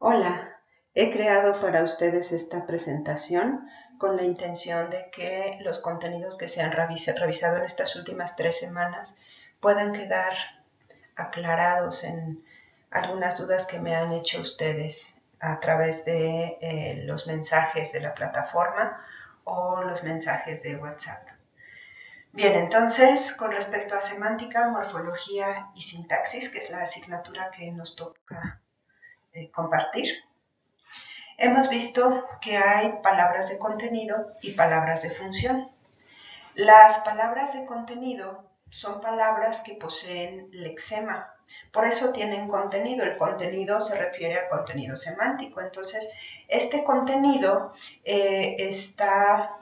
Hola, he creado para ustedes esta presentación con la intención de que los contenidos que se han revisado en estas últimas 3 semanas puedan quedar aclarados en algunas dudas que me han hecho ustedes a través de los mensajes de la plataforma o los mensajes de WhatsApp. Bien, entonces, con respecto a semántica, morfología y sintaxis, que es la asignatura que nos toca compartir, hemos visto que hay palabras de contenido y palabras de función. Las palabras de contenido son palabras que poseen lexema, por eso tienen contenido. El contenido se refiere al contenido semántico. Entonces, este contenido está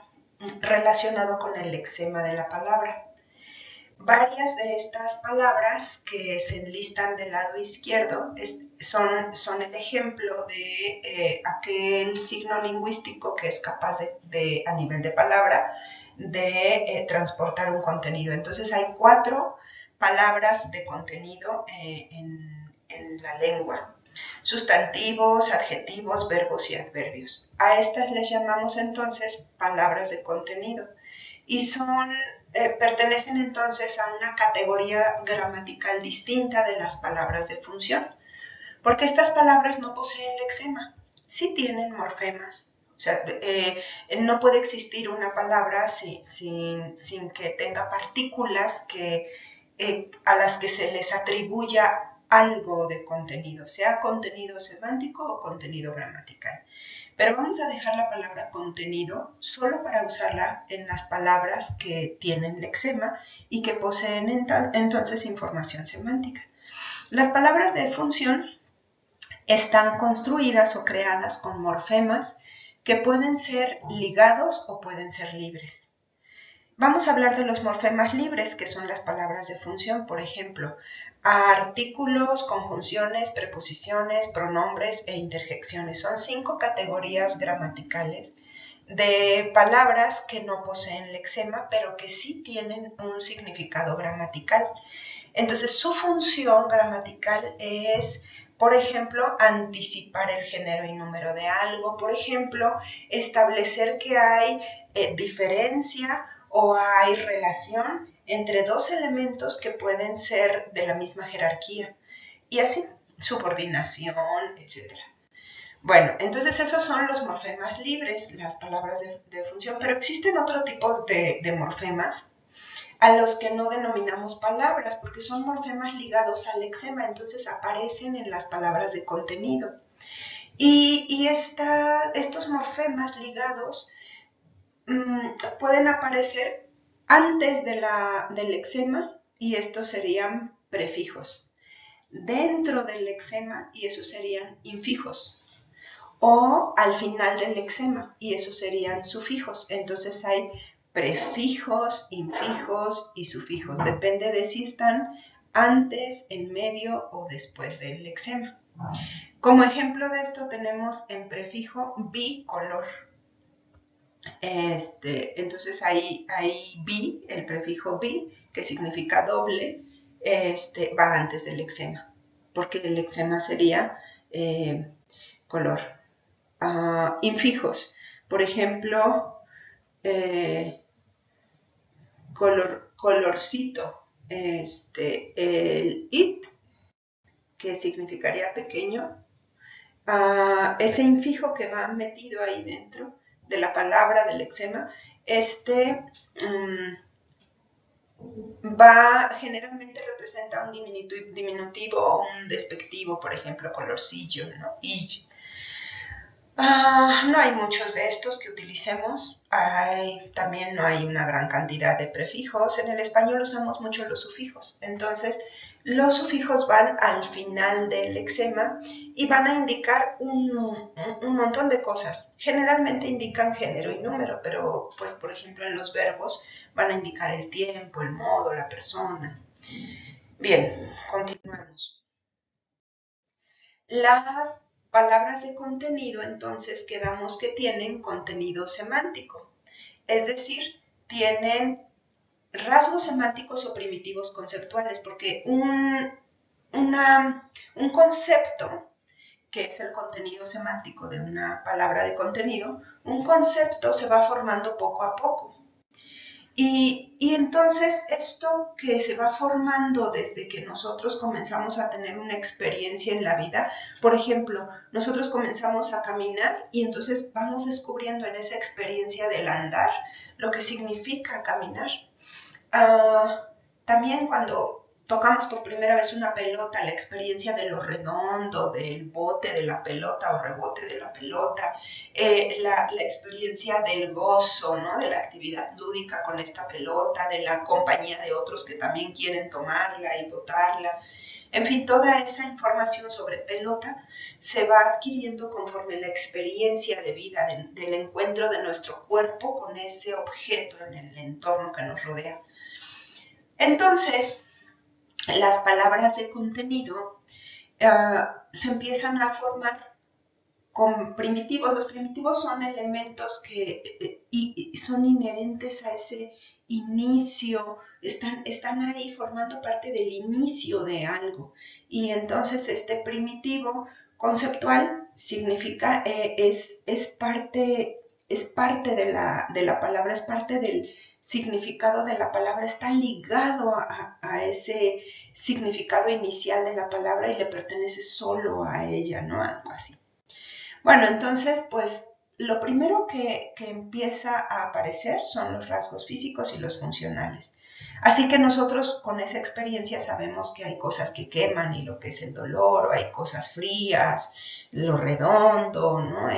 relacionado con el lexema de la palabra. Varias de estas palabras que se enlistan del lado izquierdo son el ejemplo de aquel signo lingüístico que es capaz a nivel de palabra, de transportar un contenido. Entonces hay 4 palabras de contenido en la lengua: sustantivos, adjetivos, verbos y adverbios. A estas les llamamos entonces palabras de contenido y pertenecen entonces a una categoría gramatical distinta de las palabras de función, porque estas palabras no poseen lexema, sí tienen morfemas. O sea, no puede existir una palabra sin que tenga partículas a las que se les atribuya algo de contenido, sea contenido semántico o contenido gramatical. Pero vamos a dejar la palabra contenido solo para usarla en las palabras que tienen lexema y que poseen entonces información semántica. Las palabras de función están construidas o creadas con morfemas que pueden ser ligados o pueden ser libres. Vamos a hablar de los morfemas libres, que son las palabras de función. Por ejemplo, artículos, conjunciones, preposiciones, pronombres e interjecciones. Son 5 categorías gramaticales de palabras que no poseen lexema, pero que sí tienen un significado gramatical. Entonces, su función gramatical es, por ejemplo, anticipar el género y número de algo, por ejemplo, establecer que hay diferencia o hay relación entre 2 elementos que pueden ser de la misma jerarquía, y así, subordinación, etcétera. Bueno, entonces esos son los morfemas libres, las palabras de función, pero existen otro tipo de morfemas a los que no denominamos palabras, porque son morfemas ligados al lexema, entonces aparecen en las palabras de contenido. Estos morfemas ligados pueden aparecer antes del lexema, y estos serían prefijos, dentro del lexema, y esos serían infijos, o al final del lexema, y esos serían sufijos. Entonces hay prefijos, infijos y sufijos. Depende de si están antes, en medio o después del lexema. Como ejemplo de esto tenemos en prefijo bicolor. Entonces ahí bi, el prefijo bi, que significa doble, va antes del lexema, porque el lexema sería color. Infijos, por ejemplo, colorcito, el it, que significaría pequeño. Ese infijo que va metido ahí dentro de la palabra del lexema, generalmente representa un diminutivo o un despectivo, por ejemplo, colorcillo, ¿no? No hay muchos de estos que utilicemos. También no hay una gran cantidad de prefijos. En el español usamos mucho los sufijos. Entonces, los sufijos van al final del lexema y van a indicar un montón de cosas. Generalmente indican género y número, pero, pues, por ejemplo, en los verbos van a indicar el tiempo, el modo, la persona. Bien, continuamos. Las palabras de contenido, entonces, quedamos que tienen contenido semántico, es decir, tienen rasgos semánticos o primitivos conceptuales, porque un concepto que es el contenido semántico de una palabra de contenido, un concepto se va formando poco a poco. Y entonces esto que se va formando desde que nosotros comenzamos a tener una experiencia en la vida, por ejemplo, nosotros comenzamos a caminar y entonces vamos descubriendo en esa experiencia del andar lo que significa caminar. También cuando tocamos por primera vez una pelota, la experiencia de lo redondo, del bote de la pelota o rebote de la pelota, la experiencia del gozo, ¿no? De la actividad lúdica con esta pelota, de la compañía de otros que también quieren tomarla y botarla. En fin, toda esa información sobre pelota se va adquiriendo conforme la experiencia de vida, del encuentro de nuestro cuerpo con ese objeto en el entorno que nos rodea. Entonces, las palabras de contenido se empiezan a formar con primitivos. Los primitivos son elementos que son inherentes a ese inicio, están ahí formando parte del inicio de algo. Y entonces este primitivo conceptual significa, es parte de la palabra, es parte del significado de la palabra, está ligado a ese significado inicial de la palabra y le pertenece solo a ella, ¿no? Algo así. Bueno, entonces, pues lo primero que empieza a aparecer son los rasgos físicos y los funcionales. Así que nosotros con esa experiencia sabemos que hay cosas que queman y lo que es el dolor, o hay cosas frías, lo redondo, ¿no?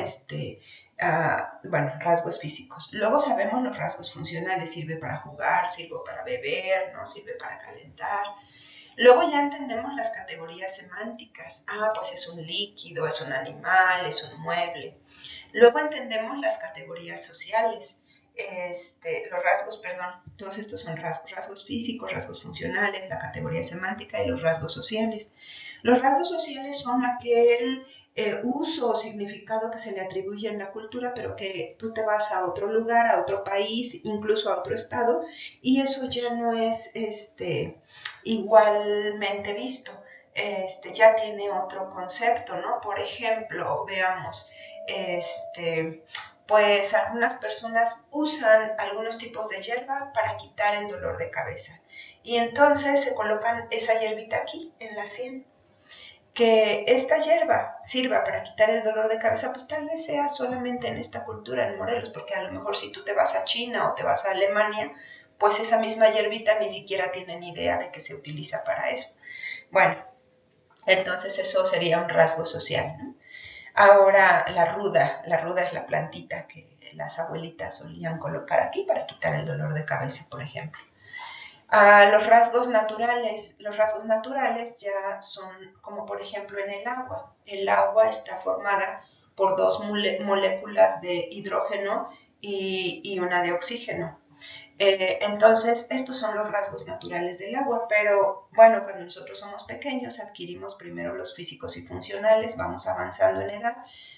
Bueno, rasgos físicos. Luego sabemos los rasgos funcionales, sirve para jugar, sirve para beber, ¿no? Sirve para calentar. Luego ya entendemos las categorías semánticas. Pues es un líquido, es un animal, es un mueble. Luego entendemos las categorías sociales. Los rasgos, perdón, todos estos son rasgos físicos, rasgos funcionales, la categoría semántica y los rasgos sociales. Los rasgos sociales son aquel uso o significado que se le atribuye en la cultura, pero que tú te vas a otro lugar, a otro país, incluso a otro estado, y eso ya no es igualmente visto. Ya tiene otro concepto, ¿no? Por ejemplo, veamos, pues algunas personas usan algunos tipos de hierba para quitar el dolor de cabeza. Y entonces se colocan esa hierbita aquí, en la sien. Que esta hierba sirva para quitar el dolor de cabeza, pues tal vez sea solamente en esta cultura, en Morelos, porque a lo mejor si tú te vas a China o te vas a Alemania, pues esa misma hierbita ni siquiera tienen idea de que se utiliza para eso. Bueno, entonces eso sería un rasgo social, ¿no? Ahora la ruda es la plantita que las abuelitas solían colocar aquí para quitar el dolor de cabeza, por ejemplo. Los rasgos naturales ya son como por ejemplo en el agua. El agua está formada por dos moléculas de hidrógeno y una de oxígeno. Entonces, estos son los rasgos naturales del agua, pero bueno, cuando nosotros somos pequeños adquirimos primero los físicos y funcionales, vamos avanzando en edad,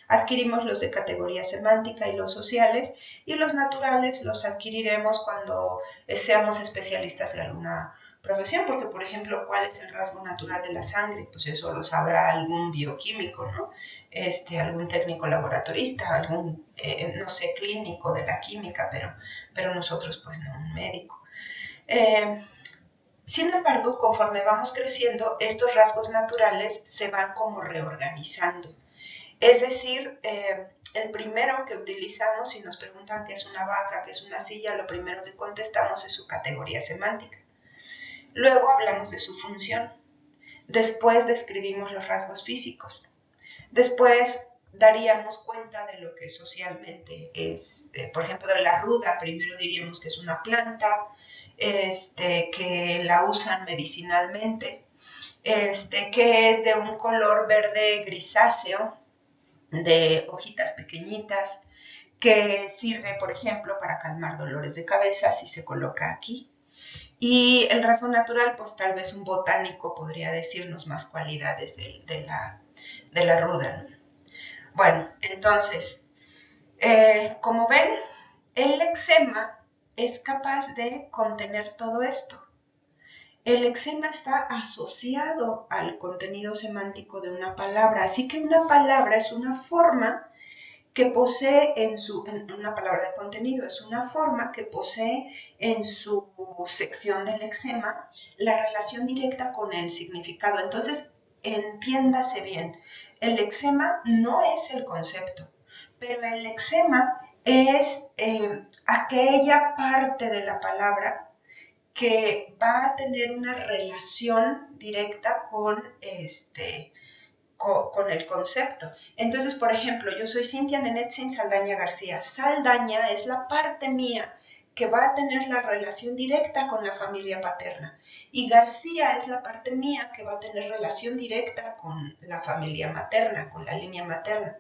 adquirimos los de categoría semántica y los sociales, y los naturales los adquiriremos cuando seamos especialistas de alguna profesión, porque por ejemplo, ¿cuál es el rasgo natural de la sangre? Pues eso lo sabrá algún bioquímico, ¿no? Algún técnico laboratorista, algún, no sé, clínico de la química, pero nosotros pues no, un médico. Sin embargo, conforme vamos creciendo, estos rasgos naturales se van como reorganizando. Es decir, el primero que utilizamos, si nos preguntan qué es una vaca, qué es una silla, lo primero que contestamos es su categoría semántica. Luego hablamos de su función. Después describimos los rasgos físicos. Después daríamos cuenta de lo que socialmente es, por ejemplo, de la ruda, primero diríamos que es una planta, que la usan medicinalmente, que es de un color verde grisáceo, de hojitas pequeñitas, que sirve, por ejemplo, para calmar dolores de cabeza si se coloca aquí. Y el rasgo natural, pues tal vez un botánico podría decirnos más cualidades de la ruda, ¿no? Bueno, entonces, como ven, el lexema es capaz de contener todo esto. el lexema está asociado al contenido semántico de una palabra, así que una palabra es una forma que posee en una palabra de contenido, es una forma que posee en su sección del lexema la relación directa con el significado. Entonces, entiéndase bien, el lexema no es el concepto, pero el lexema es aquella parte de la palabra que va a tener una relación directa con el concepto. Entonces, por ejemplo, yo soy Cintia Nenetzin Saldaña García. Saldaña es la parte mía que va a tener la relación directa con la familia paterna. Y García es la parte mía que va a tener relación directa con la familia materna, con la línea materna.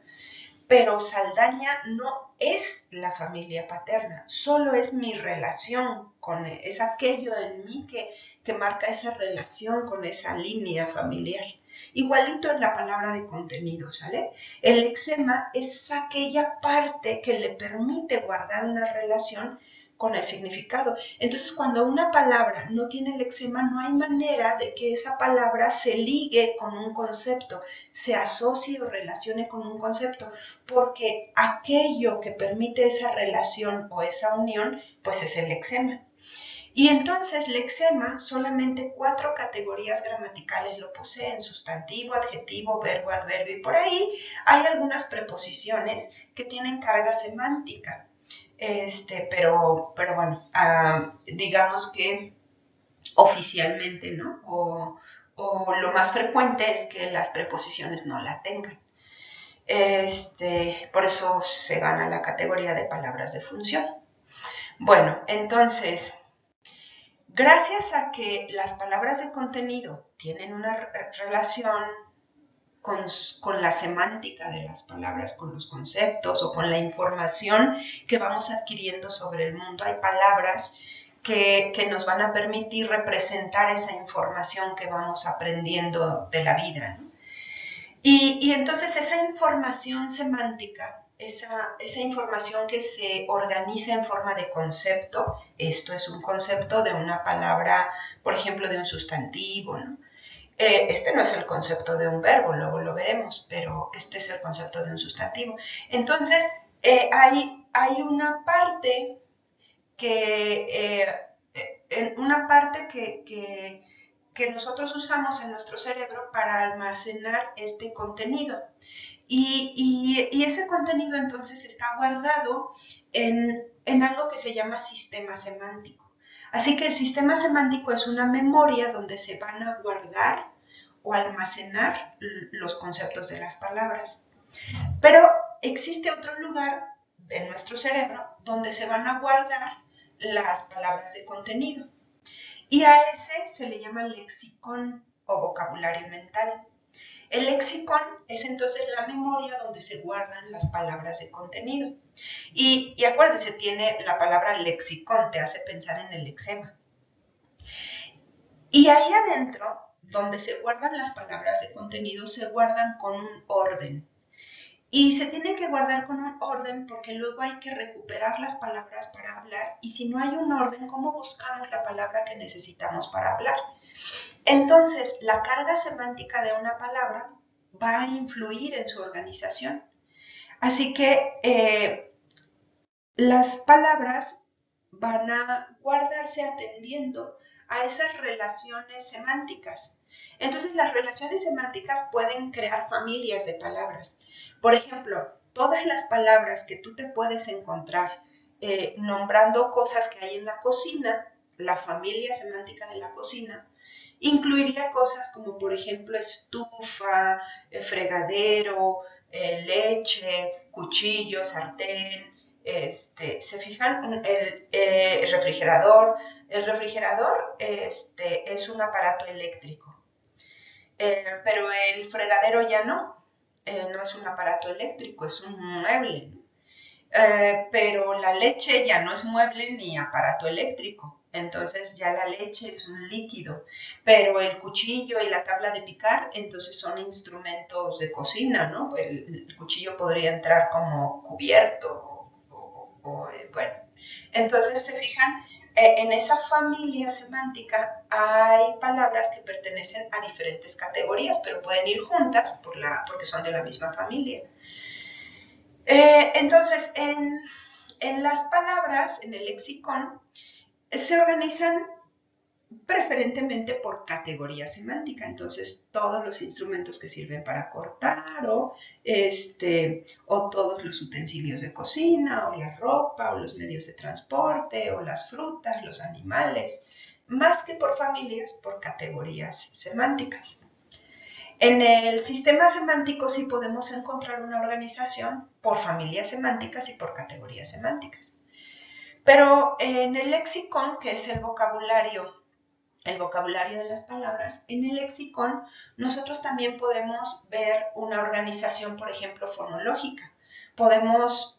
Pero Saldaña no es la familia paterna, solo es mi relación con él, es aquello en mí que marca esa relación con esa línea familiar. Igualito en la palabra de contenido, ¿sale? El lexema es aquella parte que le permite guardar una relación con el significado. Entonces, cuando una palabra no tiene lexema, no hay manera de que esa palabra se ligue con un concepto, se asocie o relacione con un concepto, porque aquello que permite esa relación o esa unión, pues es el lexema. Y entonces lexema solamente 4 categorías gramaticales lo poseen: sustantivo, adjetivo, verbo, adverbio, y por ahí hay algunas preposiciones que tienen carga semántica. Pero bueno, digamos que oficialmente, ¿no? O lo más frecuente es que las preposiciones no la tengan. Por eso se gana la categoría de palabras de función. Bueno, entonces, gracias a que las palabras de contenido tienen una relación con la semántica de las palabras, con los conceptos o con la información que vamos adquiriendo sobre el mundo, hay palabras que nos van a permitir representar esa información que vamos aprendiendo de la vida, ¿no? Y entonces esa información semántica, esa información que se organiza en forma de concepto, esto es un concepto de una palabra, por ejemplo, de un sustantivo, ¿no? Este no es el concepto de un verbo, luego lo veremos, pero este es el concepto de un sustantivo. Entonces, hay una parte que nosotros usamos en nuestro cerebro para almacenar este contenido. Y ese contenido entonces está guardado en algo que se llama sistema semántico. Así que el sistema semántico es una memoria donde se van a guardar o almacenar los conceptos de las palabras. Pero existe otro lugar de nuestro cerebro donde se van a guardar las palabras de contenido. Y a ese se le llama lexicón o vocabulario mental. El lexicón es entonces la memoria donde se guardan las palabras de contenido. Y acuérdense, tiene la palabra lexicón, te hace pensar en el lexema. Y ahí adentro, donde se guardan las palabras de contenido, se guardan con un orden. Y se tiene que guardar con un orden porque luego hay que recuperar las palabras para hablar. Y si no hay un orden, ¿cómo buscamos la palabra que necesitamos para hablar? Entonces, la carga semántica de una palabra va a influir en su organización. Así que las palabras van a guardarse atendiendo a esas relaciones semánticas. Entonces, las relaciones semánticas pueden crear familias de palabras. Por ejemplo, todas las palabras que tú te puedes encontrar nombrando cosas que hay en la cocina, la familia semántica de la cocina, incluiría cosas como, por ejemplo, estufa, fregadero, leche, cuchillo, sartén. ¿Se fijan? El refrigerador. El refrigerador es un aparato eléctrico, pero el fregadero ya no. No es un aparato eléctrico, es un mueble, ¿no? Pero la leche ya no es mueble ni aparato eléctrico, entonces ya la leche es un líquido, pero el cuchillo y la tabla de picar entonces son instrumentos de cocina, ¿no? El cuchillo podría entrar como cubierto bueno. Entonces, ¿se fijan? En esa familia semántica hay palabras que pertenecen a diferentes categorías, pero pueden ir juntas porque son de la misma familia. Entonces, en las palabras, en el lexicón, se organizan preferentemente por categoría semántica. Entonces, todos los instrumentos que sirven para cortar o todos los utensilios de cocina o la ropa o los medios de transporte o las frutas, los animales, más que por familias, por categorías semánticas. En el sistema semántico sí podemos encontrar una organización por familias semánticas y por categorías semánticas. Pero en el lexicón, que es el vocabulario de las palabras, en el lexicón nosotros también podemos ver una organización, por ejemplo, fonológica. Podríamos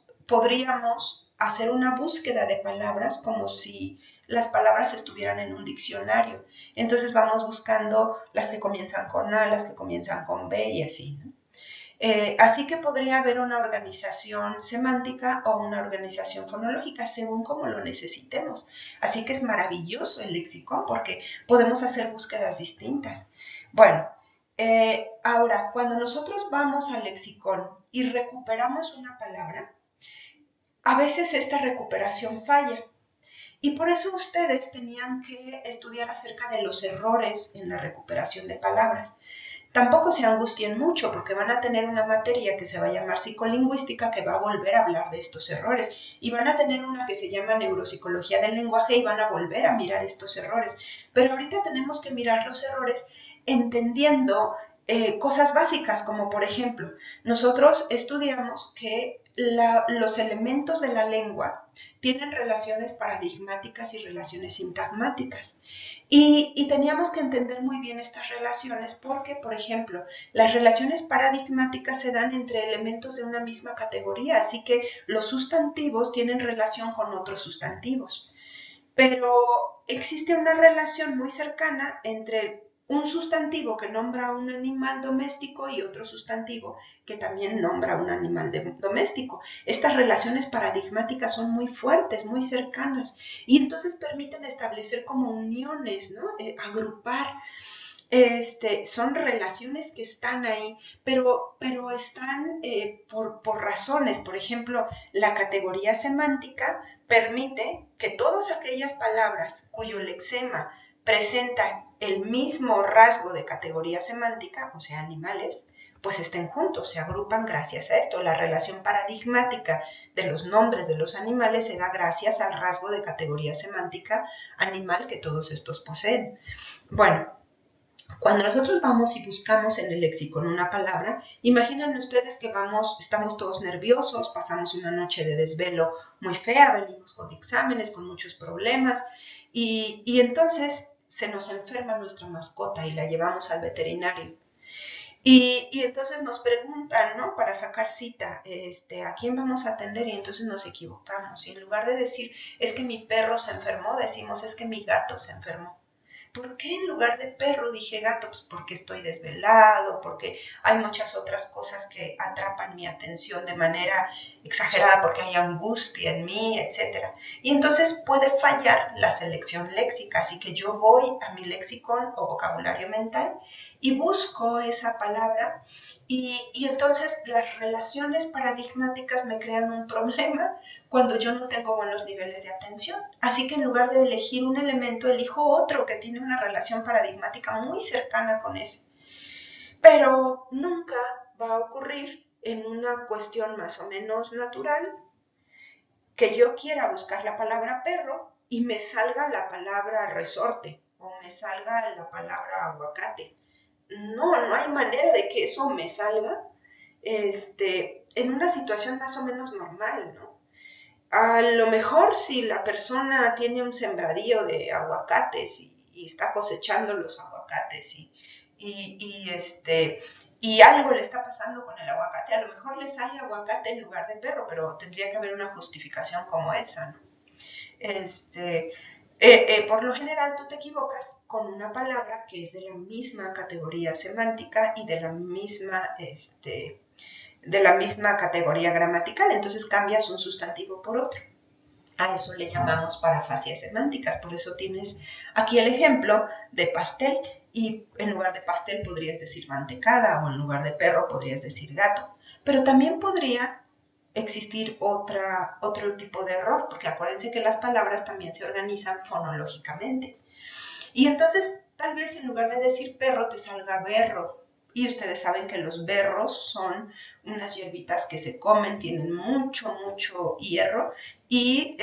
hacer una búsqueda de palabras como si las palabras estuvieran en un diccionario. Entonces vamos buscando las que comienzan con A, las que comienzan con B y así, ¿no? Así que podría haber una organización semántica o una organización fonológica según como lo necesitemos. Así que es maravilloso el lexicón porque podemos hacer búsquedas distintas. Bueno, ahora, cuando nosotros vamos al lexicón y recuperamos una palabra, a veces esta recuperación falla. Y por eso ustedes tenían que estudiar acerca de los errores en la recuperación de palabras. Tampoco se angustien mucho porque van a tener una materia que se va a llamar psicolingüística que va a volver a hablar de estos errores y van a tener una que se llama neuropsicología del lenguaje y van a volver a mirar estos errores. Pero ahorita tenemos que mirar los errores entendiendo cosas básicas como por ejemplo, nosotros estudiamos que los elementos de la lengua tienen relaciones paradigmáticas y relaciones sintagmáticas. Y teníamos que entender muy bien estas relaciones porque, por ejemplo, las relaciones paradigmáticas se dan entre elementos de una misma categoría, así que los sustantivos tienen relación con otros sustantivos. Pero existe una relación muy cercana entre un sustantivo que nombra a un animal doméstico y otro sustantivo que también nombra a un animal doméstico. Estas relaciones paradigmáticas son muy fuertes, muy cercanas, y entonces permiten establecer como uniones, ¿no? Agrupar. Son relaciones que están ahí, pero están por razones. Por ejemplo, la categoría semántica permite que todas aquellas palabras cuyo lexema presenta el mismo rasgo de categoría semántica, o sea, animales, pues estén juntos, se agrupan gracias a esto. La relación paradigmática de los nombres de los animales se da gracias al rasgo de categoría semántica animal que todos estos poseen. Bueno, cuando nosotros vamos y buscamos en el lexicon una palabra, imaginen ustedes que estamos todos nerviosos, pasamos una noche de desvelo muy fea, venimos con exámenes, con muchos problemas, y entonces se nos enferma nuestra mascota y la llevamos al veterinario. Y entonces nos preguntan, ¿no? Para sacar cita, ¿a quién vamos a atender? Y entonces nos equivocamos. Y en lugar de decir, es que mi perro se enfermó, decimos, es que mi gato se enfermó. ¿Por qué en lugar de perro dije gato? Pues porque estoy desvelado, porque hay muchas otras cosas que atrapan mi atención de manera exagerada, porque hay angustia en mí, etc. Y entonces puede fallar la selección léxica, así que yo voy a mi lexicón o vocabulario mental y busco esa palabra y entonces las relaciones paradigmáticas me crean un problema cuando yo no tengo buenos niveles de atención. Así que en lugar de elegir un elemento, elijo otro que tiene una relación paradigmática muy cercana con ese. Pero nunca va a ocurrir en una cuestión más o menos natural que yo quiera buscar la palabra perro y me salga la palabra resorte o me salga la palabra aguacate. No hay manera de que eso me salga en una situación más o menos normal, ¿no? A lo mejor si la persona tiene un sembradío de aguacates y está cosechando los aguacates y, y, este, y algo le está pasando con el aguacate, a lo mejor le sale aguacate en lugar de perro, pero tendría que haber una justificación como esa, ¿no? Por lo general tú te equivocas con una palabra que es de la misma categoría semántica y de la misma categoría gramatical, entonces cambias un sustantivo por otro. A eso le llamamos parafasias semánticas. Por eso tienes aquí el ejemplo de pastel y en lugar de pastel podrías decir mantecada o en lugar de perro podrías decir gato. Pero también podría existir otro tipo de error, porque acuérdense que las palabras también se organizan fonológicamente. Y entonces, tal vez en lugar de decir perro te salga berro. Y ustedes saben que los berros son unas hierbitas que se comen, tienen mucho hierro y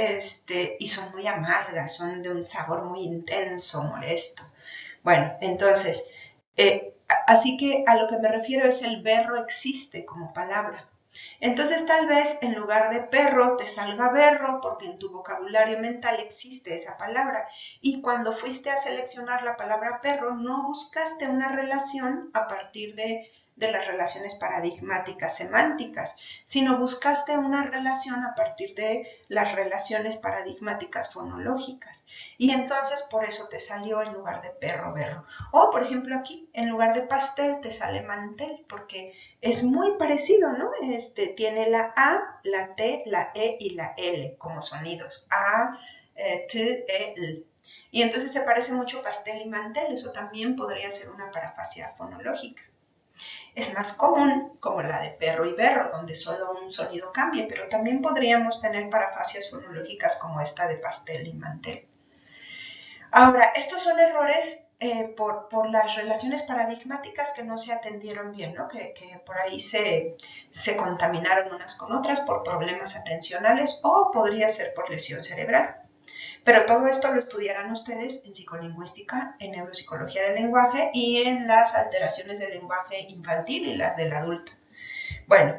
son muy amargas, son de un sabor muy intenso, molesto. Bueno, entonces, así que a lo que me refiero es el berro existe como palabra. Entonces tal vez en lugar de perro te salga berro porque en tu vocabulario mental existe esa palabra y cuando fuiste a seleccionar la palabra perro no buscaste una relación a partir de las relaciones paradigmáticas semánticas, sino buscaste una relación a partir de las relaciones paradigmáticas fonológicas. Y entonces por eso te salió en lugar de perro, berro. O por ejemplo aquí, en lugar de pastel te sale mantel, porque es muy parecido, ¿no? Tiene la A, la T, la E y la L como sonidos. A, T, E, L. Y entonces se parece mucho pastel y mantel. Eso también podría ser una parafasia fonológica. Es más común como la de perro y berro, donde solo un sonido cambia, pero también podríamos tener parafasias fonológicas como esta de pastel y mantel. Ahora, estos son errores por las relaciones paradigmáticas que no se atendieron bien, ¿no? que por ahí se contaminaron unas con otras por problemas atencionales o podría ser por lesión cerebral. Pero todo esto lo estudiarán ustedes en psicolingüística, en neuropsicología del lenguaje y en las alteraciones del lenguaje infantil y las del adulto. Bueno,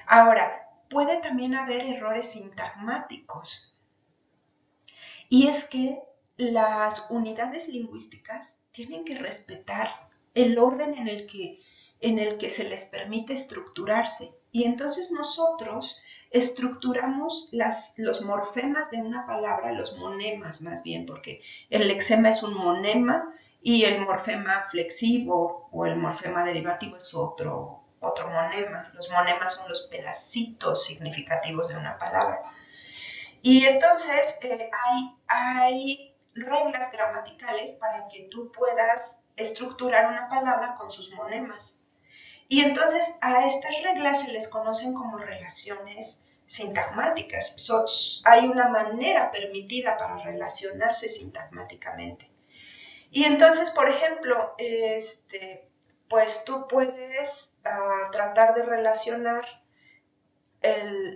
ahora, puede también haber errores sintagmáticos. Y es que las unidades lingüísticas tienen que respetar el orden en el que se les permite estructurarse. Y entonces nosotros estructuramos los morfemas de una palabra, los monemas más bien, porque el lexema es un monema y el morfema flexivo o el morfema derivativo es otro monema. Los monemas son los pedacitos significativos de una palabra. Y entonces hay reglas gramaticales para que tú puedas estructurar una palabra con sus monemas. Y entonces a estas reglas se les conocen como relaciones sintagmáticas. Hay una manera permitida para relacionarse sintagmáticamente. Y entonces, por ejemplo, pues tú puedes tratar de relacionar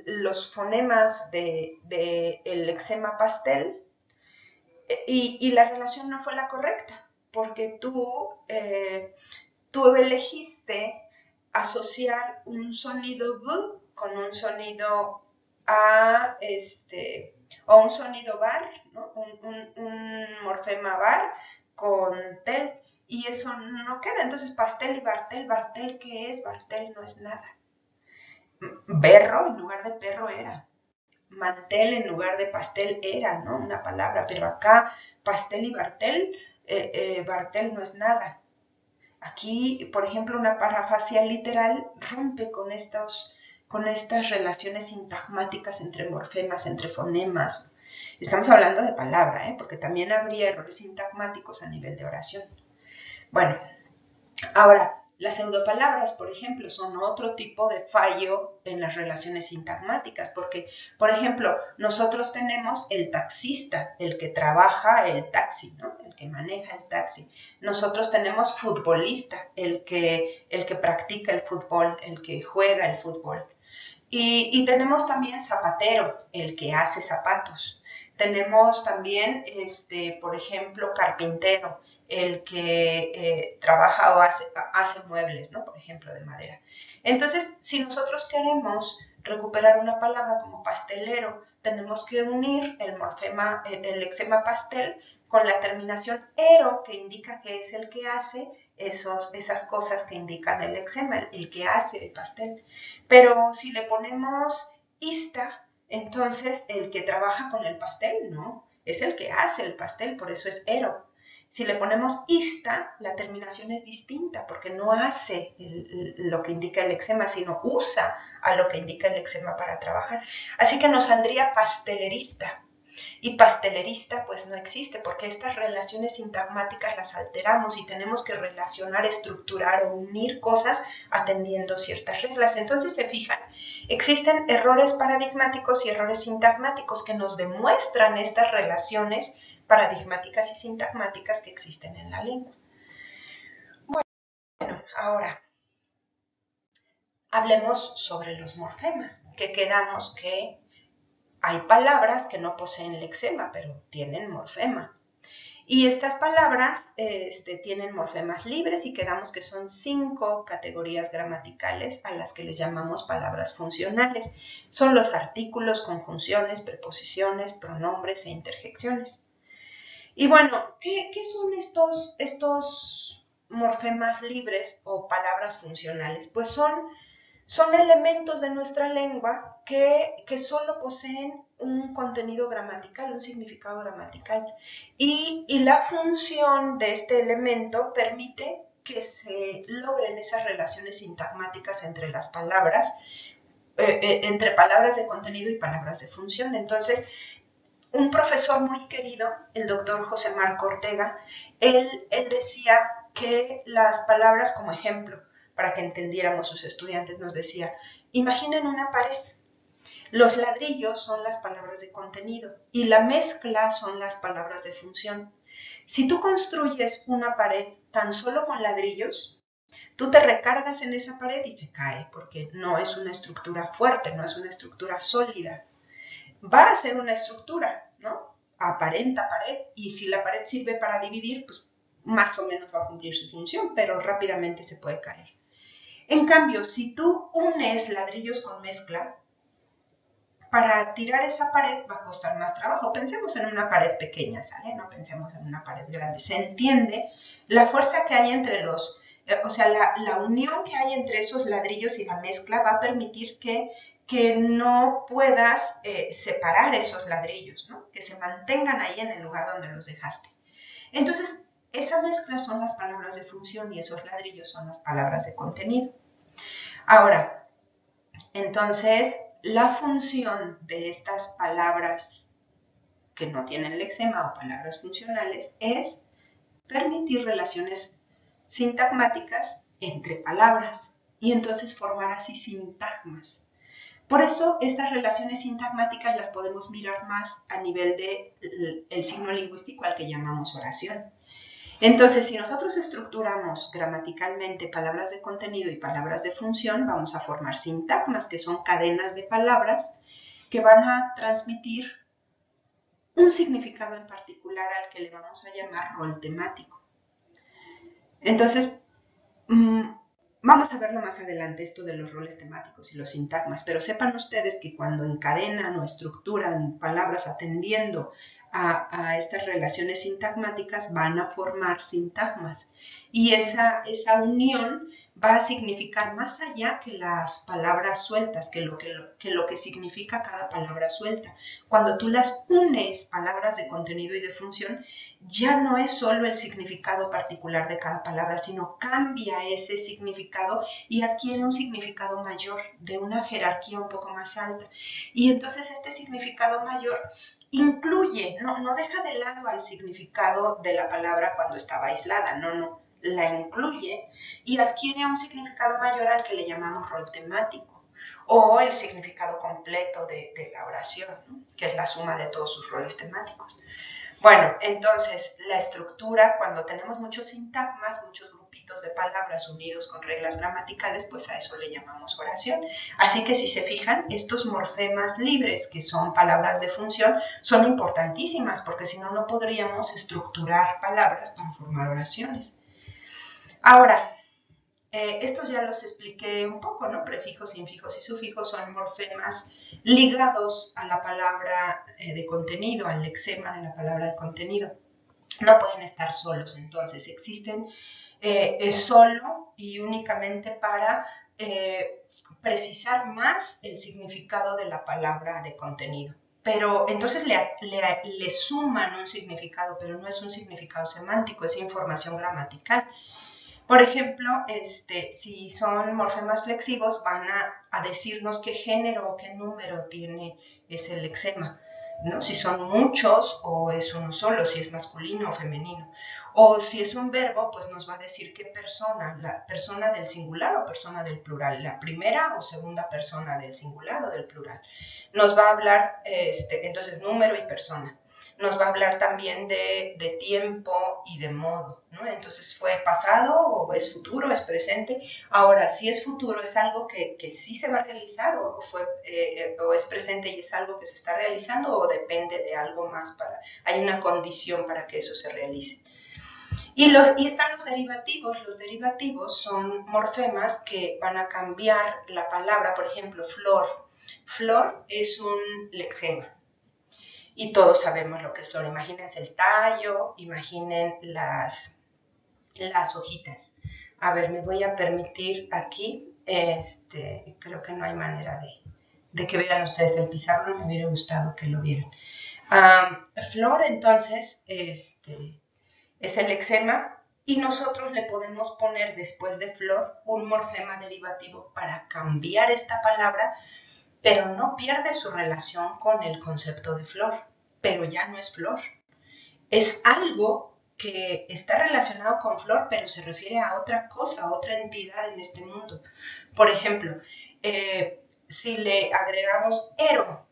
los fonemas del lexema pastel y la relación no fue la correcta, porque tú elegiste asociar un sonido B con un sonido A, o un sonido bar, ¿no? un morfema bar con tel, y eso no queda. Entonces, pastel y bartel, bartel, ¿qué es? Bartel no es nada. Berro en lugar de perro era. Mantel en lugar de pastel era, ¿no? Una palabra, pero acá pastel y bartel no es nada. Aquí, por ejemplo, una parafasia literal rompe con estas relaciones sintagmáticas entre morfemas, entre fonemas. Estamos hablando de palabra, porque también habría errores sintagmáticos a nivel de oración. Bueno, ahora, las pseudopalabras, por ejemplo, son otro tipo de fallo en las relaciones sintagmáticas, porque, por ejemplo, nosotros tenemos el taxista, el que trabaja el taxi, ¿no? El que maneja el taxi. Nosotros tenemos futbolista, el que practica el fútbol, el que juega el fútbol. Y tenemos también zapatero, el que hace zapatos. Tenemos también, por ejemplo, carpintero, el que trabaja o hace muebles, ¿no? Por ejemplo, de madera. Entonces, si nosotros queremos recuperar una palabra como pastelero, tenemos que unir el lexema pastel con la terminación ero, que indica que es el que hace esas cosas que indican el lexema, el que hace el pastel. Pero si le ponemos ista, entonces el que trabaja con el pastel, no, es el que hace el pastel, por eso es ero. Si le ponemos ista, la terminación es distinta porque no hace lo que indica el lexema, sino usa a lo que indica el lexema para trabajar. Así que nos saldría pastelerista. Y pastelerista pues no existe, porque estas relaciones sintagmáticas las alteramos y tenemos que relacionar, estructurar o unir cosas atendiendo ciertas reglas. Entonces se fijan, existen errores paradigmáticos y errores sintagmáticos que nos demuestran estas relaciones paradigmáticas y sintagmáticas que existen en la lengua. Bueno, ahora hablemos sobre los morfemas, que quedamos que hay palabras que no poseen lexema, pero tienen morfema. Y estas palabras tienen morfemas libres y quedamos que son 5 categorías gramaticales a las que les llamamos palabras funcionales. Son los artículos, conjunciones, preposiciones, pronombres e interjecciones. Y bueno, ¿qué son estos morfemas libres o palabras funcionales? Pues son elementos de nuestra lengua que solo poseen un contenido gramatical, un significado gramatical. Y la función de este elemento permite que se logren esas relaciones sintagmáticas entre las palabras, entre palabras de contenido y palabras de función. Entonces, un profesor muy querido, el doctor José Marco Ortega, él decía que las palabras, como ejemplo, para que entendiéramos sus estudiantes, nos decía, imaginen una pared. Los ladrillos son las palabras de contenido y la mezcla son las palabras de función. Si tú construyes una pared tan solo con ladrillos, tú te recargas en esa pared y se cae, porque no es una estructura fuerte, no es una estructura sólida. Va a ser una estructura, ¿no? Aparenta pared, y si la pared sirve para dividir, pues más o menos va a cumplir su función, pero rápidamente se puede caer. En cambio, si tú unes ladrillos con mezcla, para tirar esa pared va a costar más trabajo. Pensemos en una pared pequeña, ¿sale? No pensemos en una pared grande. Se entiende la fuerza que hay entre los, o sea, la unión que hay entre esos ladrillos y la mezcla va a permitir que no puedas separar esos ladrillos, ¿no? Que se mantengan ahí en el lugar donde los dejaste. Entonces, esa mezcla son las palabras de función y esos ladrillos son las palabras de contenido. Ahora, entonces, la función de estas palabras que no tienen lexema o palabras funcionales es permitir relaciones sintagmáticas entre palabras y entonces formar así sintagmas. Por eso estas relaciones sintagmáticas las podemos mirar más a nivel del signo lingüístico al que llamamos oración. Entonces, si nosotros estructuramos gramaticalmente palabras de contenido y palabras de función, vamos a formar sintagmas, que son cadenas de palabras que van a transmitir un significado en particular al que le vamos a llamar rol temático. Entonces, vamos a verlo más adelante, esto de los roles temáticos y los sintagmas, pero sepan ustedes que cuando encadenan o estructuran palabras atendiendo a estas relaciones sintagmáticas van a formar sintagmas y esa unión va a significar más allá que las palabras sueltas, que lo que significa cada palabra suelta. Cuando tú las unes, palabras de contenido y de función, ya no es solo el significado particular de cada palabra, sino cambia ese significado y adquiere un significado mayor, de una jerarquía un poco más alta. Y entonces este significado mayor incluye, no deja de lado al significado de la palabra cuando estaba aislada, no, la incluye y adquiere un significado mayor al que le llamamos rol temático o el significado completo de la oración, ¿no? Que es la suma de todos sus roles temáticos. Bueno, entonces la estructura, cuando tenemos muchos sintagmas, muchos grupitos de palabras unidos con reglas gramaticales, pues a eso le llamamos oración. Así que si se fijan, estos morfemas libres, que son palabras de función, son importantísimas, porque si no, no podríamos estructurar palabras para formar oraciones. Ahora, estos ya los expliqué un poco, ¿no? Prefijos, infijos y sufijos son morfemas ligados a la palabra de contenido, al lexema de la palabra de contenido. No pueden estar solos, entonces existen solo y únicamente para precisar más el significado de la palabra de contenido. Pero entonces le suman un significado, pero no es un significado semántico, es información gramatical. Por ejemplo, si son morfemas flexivos, van a decirnos qué género o qué número tiene ese lexema. ¿no? Si son muchos o es uno solo, si es masculino o femenino. O si es un verbo, pues nos va a decir qué persona, la persona del singular o persona del plural, la primera o segunda persona del singular o del plural. Nos va a hablar, entonces, número y persona. Nos va a hablar también de tiempo y de modo, ¿no? Entonces, ¿fue pasado o es futuro, es presente? Ahora, si es futuro, ¿es algo que sí se va a realizar o es presente y es algo que se está realizando o depende de algo más hay una condición para que eso se realice? Y están los derivativos. Los derivativos son morfemas que van a cambiar la palabra. Por ejemplo, flor. Flor es un lexema. Y todos sabemos lo que es flor. Imagínense el tallo, imaginen las hojitas. A ver, me voy a permitir aquí, creo que no hay manera de que vean ustedes el pizarro, me hubiera gustado que lo vieran. Flor, entonces, es el lexema y nosotros le podemos poner después de flor un morfema derivativo para cambiar esta palabra, pero no pierde su relación con el concepto de flor, pero ya no es flor. Es algo que está relacionado con flor, pero se refiere a otra cosa, a otra entidad en este mundo. Por ejemplo, si le agregamos ero,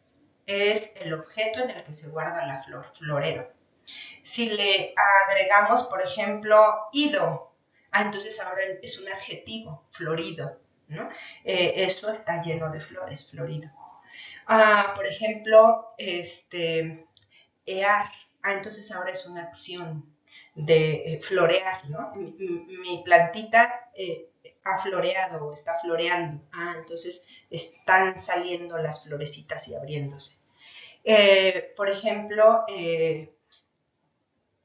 es el objeto en el que se guarda la flor, florero. Si le agregamos, por ejemplo, ido, entonces ahora es un adjetivo, florido, ¿no? Eso está lleno de flores, florido. Por ejemplo, ear, entonces ahora es una acción de florear, ¿no? Mi plantita ha floreado o está floreando, entonces están saliendo las florecitas y abriéndose. Por ejemplo,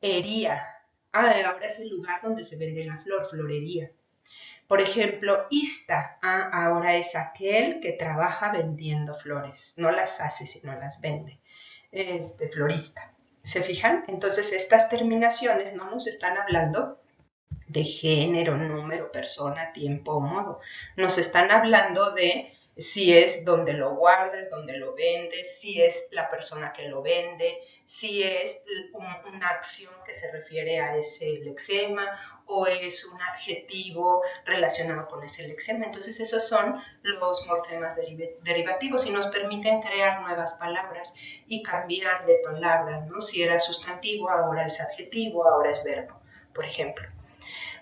hería, ahora es el lugar donde se vende la flor, florería. Por ejemplo, ista, ahora es aquel que trabaja vendiendo flores, no las hace, sino las vende, florista. ¿Se fijan? Entonces estas terminaciones no nos están hablando de género, número, persona, tiempo o modo. Nos están hablando de si es donde lo guardas, donde lo vendes, si es la persona que lo vende, si es una acción que se refiere a ese lexema o es un adjetivo relacionado con ese lexema. Entonces esos son los morfemas derivativos y nos permiten crear nuevas palabras y cambiar de palabras, ¿no? Si era sustantivo, ahora es adjetivo, ahora es verbo, por ejemplo.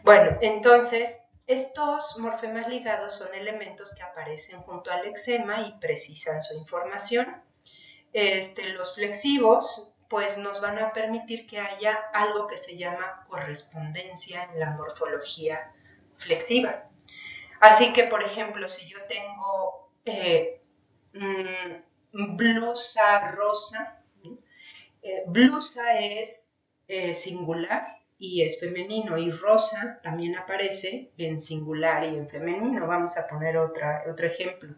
Bueno, entonces, estos morfemas ligados son elementos que aparecen junto al lexema y precisan su información. Los flexivos, pues nos van a permitir que haya algo que se llama correspondencia en la morfología flexiva. Así que, por ejemplo, si yo tengo blusa rosa, blusa es singular y es femenino, y rosa también aparece en singular y en femenino. Vamos a poner otro ejemplo.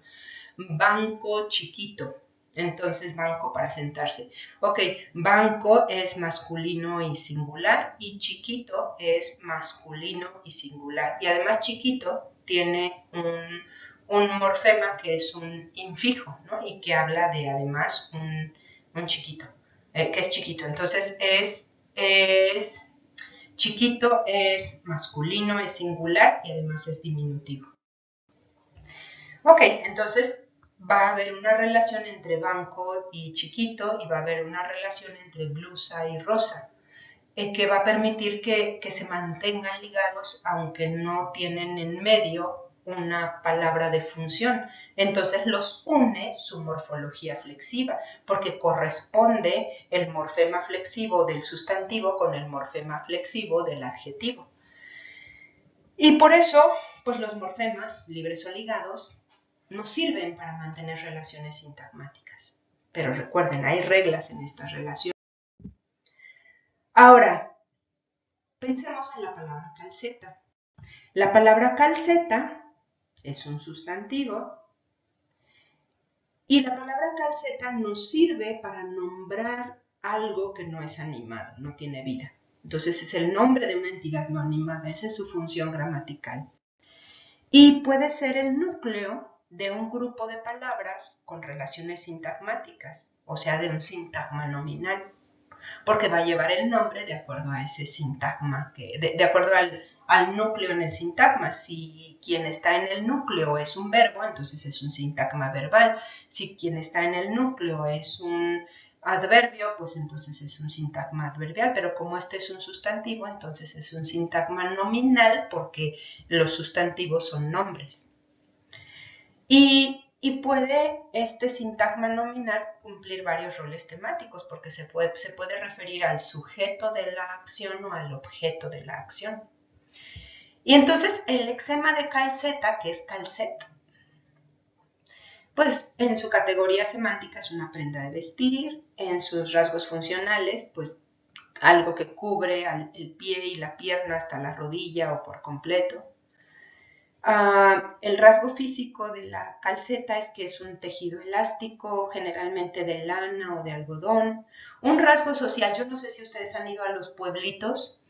Banco chiquito. Entonces, banco para sentarse. Ok, banco es masculino y singular y chiquito es masculino y singular. Y además chiquito tiene un morfema que es un infijo, ¿no? Y que habla de además un chiquito, que es chiquito. Entonces, es chiquito, es masculino, es singular y además es diminutivo. Ok, entonces va a haber una relación entre banco y chiquito y va a haber una relación entre blusa y rosa, que va a permitir que se mantengan ligados aunque no tienen en medio una palabra de función. Entonces los une su morfología flexiva, porque corresponde el morfema flexivo del sustantivo con el morfema flexivo del adjetivo. Y por eso, pues los morfemas, libres o ligados, nos sirven para mantener relaciones sintagmáticas. Pero recuerden, hay reglas en estas relaciones. Ahora, pensemos en la palabra calceta. La palabra calceta es un sustantivo y la palabra calceta nos sirve para nombrar algo que no es animado, no tiene vida. Entonces es el nombre de una entidad no animada, esa es su función gramatical. Y puede ser el núcleo de un grupo de palabras con relaciones sintagmáticas, o sea, de un sintagma nominal, porque va a llevar el nombre de acuerdo a ese sintagma, de acuerdo al núcleo en el sintagma. Si quien está en el núcleo es un verbo, entonces es un sintagma verbal. Si quien está en el núcleo es un adverbio, pues entonces es un sintagma adverbial, pero como este es un sustantivo, entonces es un sintagma nominal porque los sustantivos son nombres. Y puede este sintagma nominal cumplir varios roles temáticos porque se puede referir al sujeto de la acción o al objeto de la acción. Y entonces el lexema de calceta, que es calcet, pues en su categoría semántica es una prenda de vestir, en sus rasgos funcionales, pues algo que cubre el pie y la pierna hasta la rodilla o por completo. El rasgo físico de la calceta es que es un tejido elástico, generalmente de lana o de algodón. Un rasgo social, yo no sé si ustedes han ido a los pueblitos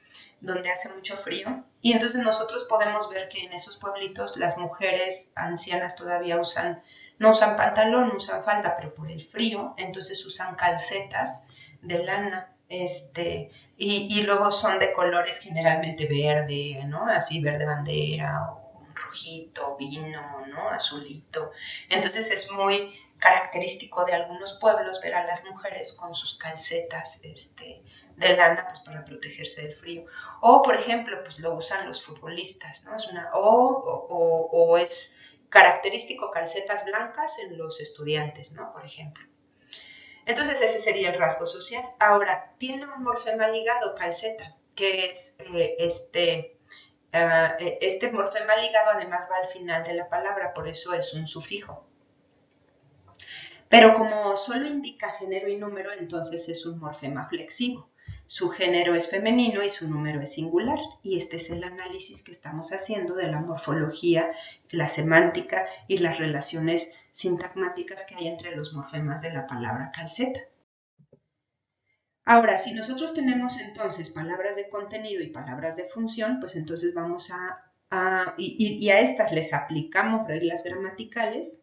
donde hace mucho frío, y entonces nosotros podemos ver que en esos pueblitos las mujeres ancianas todavía no usan pantalón, no usan falda, pero por el frío, entonces usan calcetas de lana. Y luego son de colores generalmente verde, ¿no? Así verde bandera o rojito, vino, ¿no? Azulito. Entonces es muy característico de algunos pueblos ver a las mujeres con sus calcetas de lana, pues para protegerse del frío. O, por ejemplo, pues lo usan los futbolistas, ¿no? O es característico calcetas blancas en los estudiantes, ¿no? Por ejemplo. Entonces ese sería el rasgo social. Ahora, tiene un morfema ligado calceta, que es este morfema ligado además va al final de la palabra, por eso es un sufijo. Pero como solo indica género y número, entonces es un morfema flexivo. Su género es femenino y su número es singular. Y este es el análisis que estamos haciendo de la morfología, la semántica y las relaciones sintagmáticas que hay entre los morfemas de la palabra calceta. Ahora, si nosotros tenemos entonces palabras de contenido y palabras de función, pues entonces vamos y a estas les aplicamos reglas gramaticales,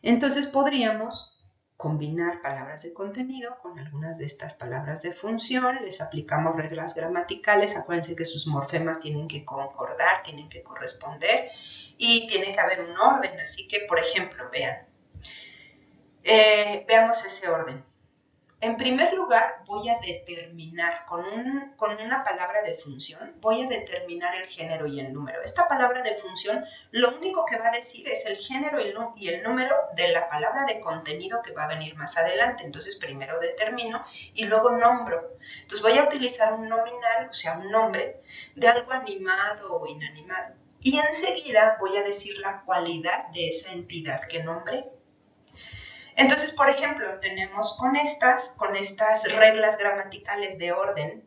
entonces podríamos combinar palabras de contenido con algunas de estas palabras de función, les aplicamos reglas gramaticales, acuérdense que sus morfemas tienen que concordar, tienen que corresponder y tiene que haber un orden, así que, por ejemplo, veamos ese orden. En primer lugar, voy a determinar con una palabra de función, voy a determinar el género y el número. Esta palabra de función lo único que va a decir es el género y el número de la palabra de contenido que va a venir más adelante. Entonces, primero determino y luego nombro. Entonces, voy a utilizar un nominal, o sea, un nombre de algo animado o inanimado. Y enseguida voy a decir la cualidad de esa entidad que nombré. Entonces, por ejemplo, tenemos con estas reglas gramaticales de orden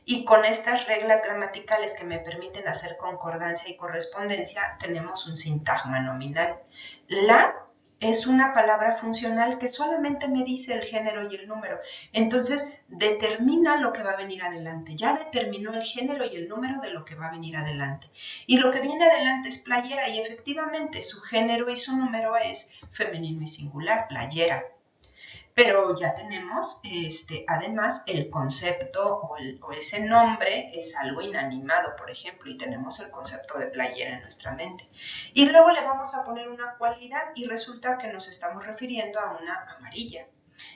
y con estas reglas gramaticales que me permiten hacer concordancia y correspondencia, tenemos un sintagma nominal. La es una palabra funcional que solamente me dice el género y el número. Entonces, determina lo que va a venir adelante. Ya determinó el género y el número de lo que va a venir adelante. Y lo que viene adelante es playera y efectivamente su género y su número es femenino y singular, playera. Pero ya tenemos además el concepto o ese nombre es algo inanimado, por ejemplo, y tenemos el concepto de playera en nuestra mente. Y luego le vamos a poner una cualidad y resulta que nos estamos refiriendo a una amarilla.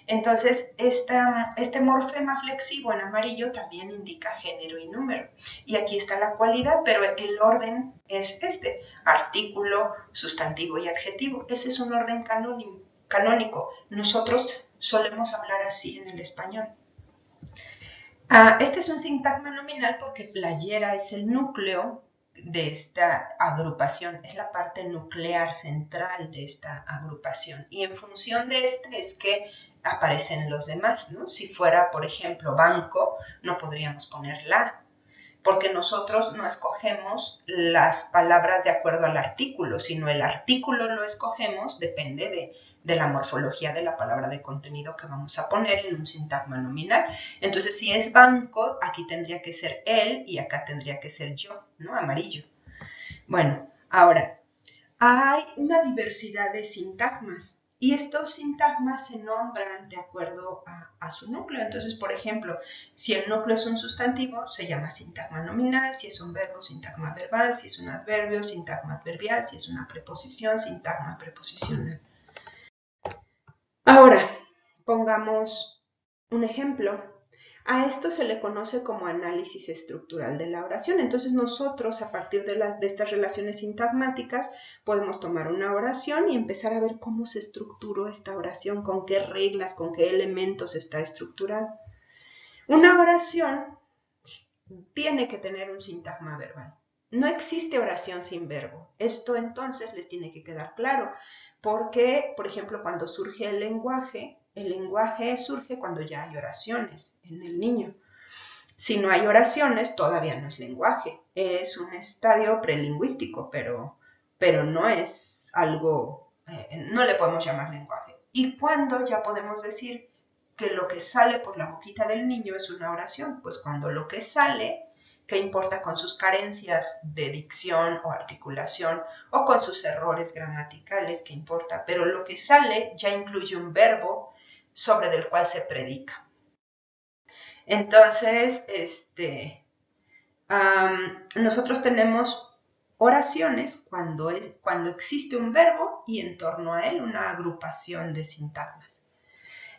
Entonces, este morfema flexivo en amarillo también indica género y número. Y aquí está la cualidad, pero el orden es artículo, sustantivo y adjetivo. Ese es un orden canónico. Nosotros solemos hablar así en el español. Este es un sintagma nominal porque playera es el núcleo de esta agrupación, es la parte nuclear central de esta agrupación. Y en función de es que aparecen los demás, ¿no? Si fuera, por ejemplo, banco, no podríamos poner la, porque nosotros no escogemos las palabras de acuerdo al artículo, sino el artículo lo escogemos, depende de la morfología de la palabra de contenido que vamos a poner en un sintagma nominal. Entonces, si es banco, aquí tendría que ser él y acá tendría que ser yo, ¿no? Amarillo. Bueno, ahora, hay una diversidad de sintagmas y estos sintagmas se nombran de acuerdo a su núcleo. Entonces, por ejemplo, si el núcleo es un sustantivo, se llama sintagma nominal; si es un verbo, sintagma verbal; si es un adverbio, sintagma adverbial; si es una preposición, sintagma preposicional. Ahora, pongamos un ejemplo. A esto se le conoce como análisis estructural de la oración. Entonces nosotros, a partir de estas relaciones sintagmáticas, podemos tomar una oración y empezar a ver cómo se estructuró esta oración, con qué reglas, con qué elementos está estructurada. Una oración tiene que tener un sintagma verbal. No existe oración sin verbo. Esto entonces les tiene que quedar claro, porque, por ejemplo, cuando surge el lenguaje surge cuando ya hay oraciones en el niño. Si no hay oraciones, todavía no es lenguaje. Es un estadio prelingüístico, pero no es algo, no le podemos llamar lenguaje. ¿Y cuándo ya podemos decir que lo que sale por la boquita del niño es una oración? Pues cuando lo que sale, ¿qué importa con sus carencias de dicción o articulación o con sus errores gramaticales? ¿Qué importa? Pero lo que sale ya incluye un verbo sobre el cual se predica. Entonces, nosotros tenemos oraciones cuando existe un verbo y en torno a él una agrupación de sintagmas.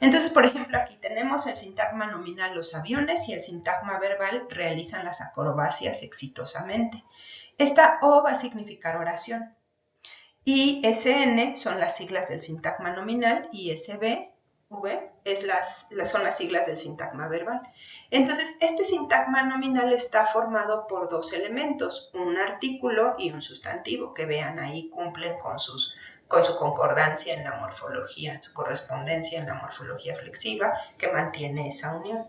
Entonces, por ejemplo, aquí tenemos el sintagma nominal: los aviones, y el sintagma verbal: realizan las acrobacias exitosamente. Esta O va a significar oración. Y SN son las siglas del sintagma nominal y SB, V, son las siglas del sintagma verbal. Entonces, este sintagma nominal está formado por dos elementos, un artículo y un sustantivo, que vean ahí cumplen con su concordancia en la morfología, su correspondencia en la morfología flexiva, que mantiene esa unión.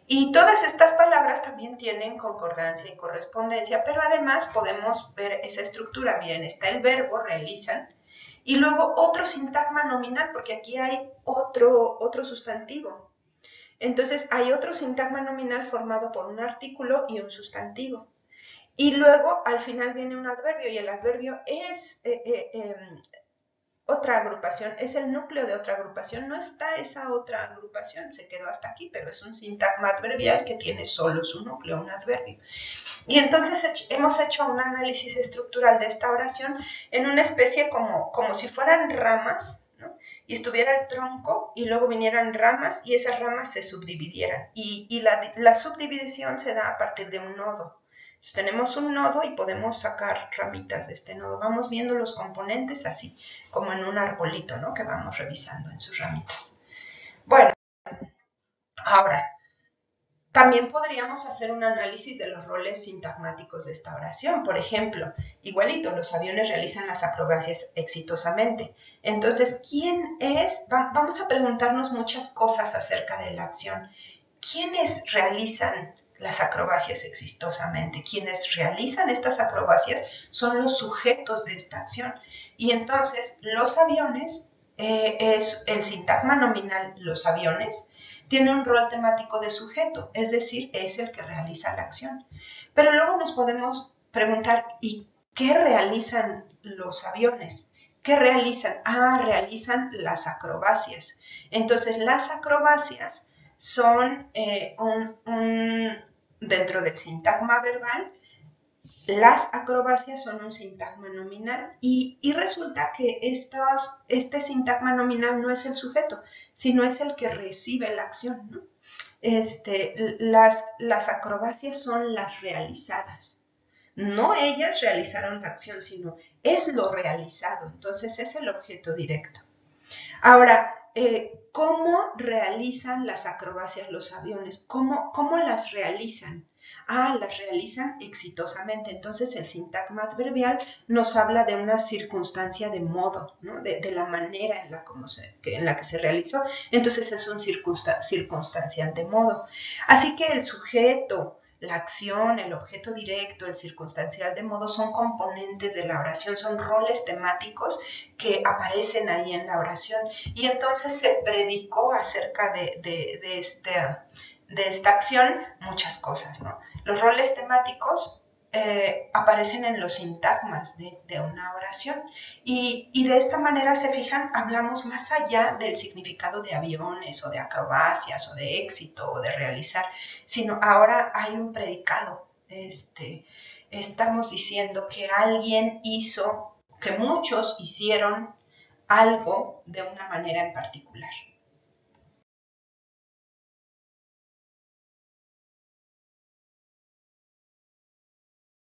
Y todas estas palabras también tienen concordancia y correspondencia, pero además podemos ver esa estructura. Miren, está el verbo, realizan, y luego otro sintagma nominal, porque aquí hay otro sustantivo. Entonces hay otro sintagma nominal formado por un artículo y un sustantivo. Y luego al final viene un adverbio, y el adverbio es otra agrupación, es el núcleo de otra agrupación. No está esa otra agrupación, se quedó hasta aquí, pero es un sintagma adverbial que tiene solo su núcleo, un adverbio. Y entonces hemos hecho un análisis estructural de esta oración en una especie como si fueran ramas, ¿no? Y estuviera el tronco y luego vinieran ramas y esas ramas se subdividieran. Y la subdivisión se da a partir de un nodo. Entonces, tenemos un nodo y podemos sacar ramitas de este nodo. Vamos viendo los componentes así, como en un arbolito, ¿no? Que vamos revisando en sus ramitas. Bueno, ahora, también podríamos hacer un análisis de los roles sintagmáticos de esta oración. Por ejemplo, igualito, los aviones realizan las acrobacias exitosamente. Entonces, ¿quién es? Vamos a preguntarnos muchas cosas acerca de la acción. ¿Quiénes realizan las acrobacias exitosamente? Quienes realizan estas acrobacias son los sujetos de esta acción. Y entonces, los aviones, es el sintagma nominal, los aviones, tiene un rol temático de sujeto, es decir, es el que realiza la acción. Pero luego nos podemos preguntar, ¿y qué realizan los aviones? ¿Qué realizan? Realizan las acrobacias. Entonces, las acrobacias son dentro del sintagma verbal, las acrobacias son un sintagma nominal y resulta que este sintagma nominal no es el sujeto, sino es el que recibe la acción, ¿no? Las acrobacias son las realizadas. No ellas realizaron la acción, sino es lo realizado. Entonces es el objeto directo. Ahora, ¿cómo realizan las acrobacias los aviones? ¿Cómo las realizan? Las realizan exitosamente. Entonces el sintagma adverbial nos habla de una circunstancia de modo, ¿no? de la manera en la que se realizó. Entonces es un circunstancial de modo. Así que el sujeto, la acción, el objeto directo, el circunstancial de modo son componentes de la oración, son roles temáticos que aparecen ahí en la oración. Y entonces se predicó acerca de esta acción muchas cosas, ¿no? Los roles temáticos aparecen en los sintagmas de una oración. Y de esta manera, se fijan, hablamos más allá del significado de aviones o de acrobacias o de éxito o de realizar, sino ahora hay un predicado. Estamos diciendo que alguien hizo, que muchos hicieron algo de una manera en particular.